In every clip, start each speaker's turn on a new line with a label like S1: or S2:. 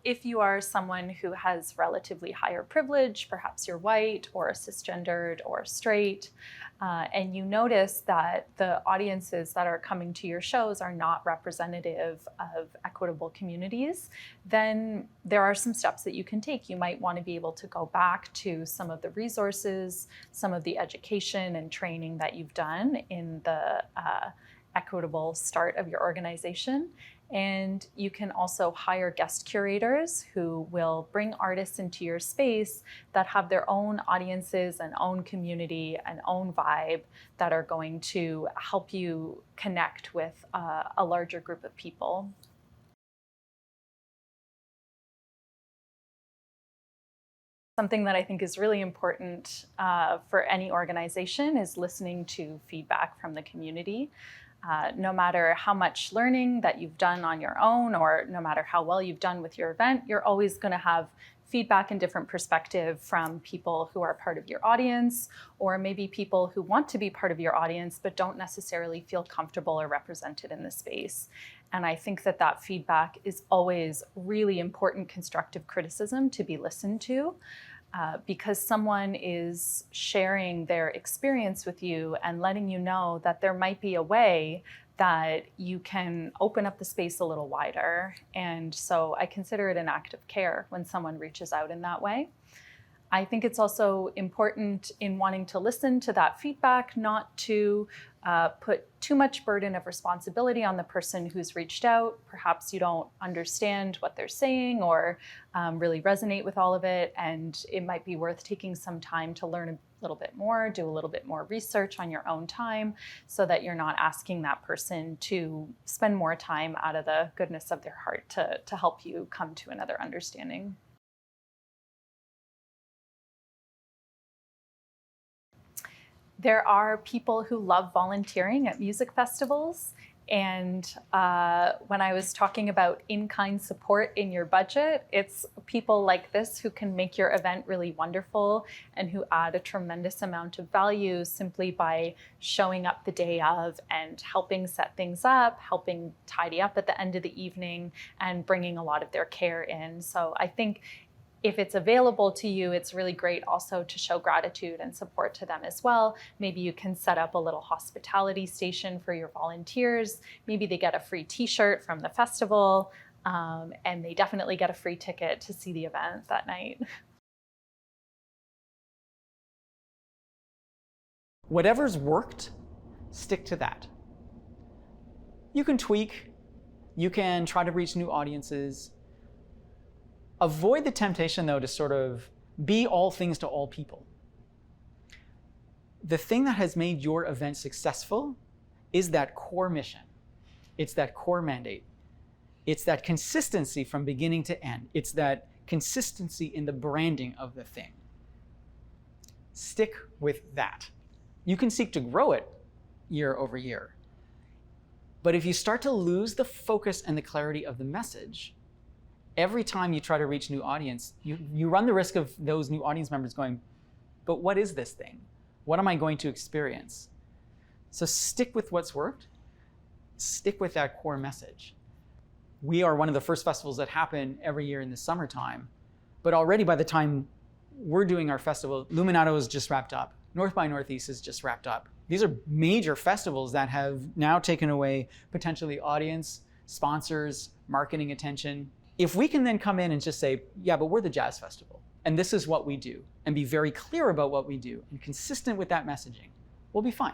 S1: if you are someone who has relatively higher privilege, perhaps you're white or cisgendered or straight, and you notice that the audiences that are coming to your shows are not representative of equitable communities, then there are some steps that you can take. You might want to be able to go back to some of the resources, some of the education and training that you've done in the equitable start of your organization. And you can also hire guest curators who will bring artists into your space that have their own audiences and own community and own vibe that are going to help you connect with a larger group of people. Something that I think is really important for any organization is listening to feedback from the community. No matter how much learning that you've done on your own, or no matter how well you've done with your event, you're always going to have feedback and different perspective from people who are part of your audience, or maybe people who want to be part of your audience but don't necessarily feel comfortable or represented in the space. And I think that that feedback is always really important constructive criticism to be listened to. Because someone is sharing their experience with you and letting you know that there might be a way that you can open up the space a little wider. And so I consider it an act of care when someone reaches out in that way. I think it's also important in wanting to listen to that feedback, not to put too much burden of responsibility on the person who's reached out. Perhaps you don't understand what they're saying or really resonate with all of it, and it might be worth taking some time to learn a little bit more, do a little bit more research on your own time, so that you're not asking that person to spend more time out of the goodness of their heart to help you come to another understanding. There are people who love volunteering at music festivals. And when I was talking about in-kind support in your budget, it's people like this who can make your event really wonderful and who add a tremendous amount of value simply by showing up the day of and helping set things up, helping tidy up at the end of the evening, and bringing a lot of their care in. So I think if it's available to you, it's really great also to show gratitude and support to them as well. Maybe you can set up a little hospitality station for your volunteers. Maybe they get a free t-shirt from the festival, and they definitely get a free ticket to see the event that night.
S2: Whatever's worked, stick to that. You can tweak, you can try to reach new audiences. Avoid the temptation, though, to sort of be all things to all people. The thing that has made your event successful is that core mission. It's that core mandate. It's that consistency from beginning to end. It's that consistency in the branding of the thing. Stick with that. You can seek to grow it year over year. But if you start to lose the focus and the clarity of the message, every time you try to reach a new audience, you run the risk of those new audience members going, but what is this thing? What am I going to experience? So stick with what's worked. Stick with that core message. We are one of the first festivals that happen every year in the summertime, but already by the time we're doing our festival, Luminato is just wrapped up. North by Northeast is just wrapped up. These are major festivals that have now taken away potentially audience, sponsors, marketing attention. If we can then come in and just say, yeah, but we're the jazz festival, and this is what we do, and be very clear about what we do, and consistent with that messaging, we'll be fine.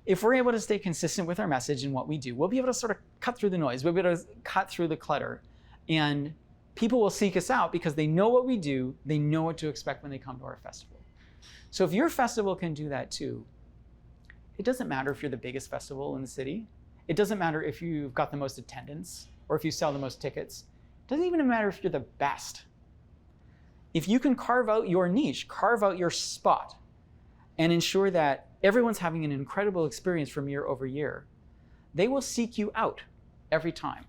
S2: If we're able to stay consistent with our message and what we do, we'll be able to sort of cut through the noise, we'll be able to cut through the clutter, and people will seek us out because they know what we do, they know what to expect when they come to our festival. So if your festival can do that too, it doesn't matter if you're the biggest festival in the city, it doesn't matter if you've got the most attendance, or if you sell the most tickets. Doesn't even matter if you're the best. If you can carve out your niche, carve out your spot, and ensure that everyone's having an incredible experience from year over year, they will seek you out every time.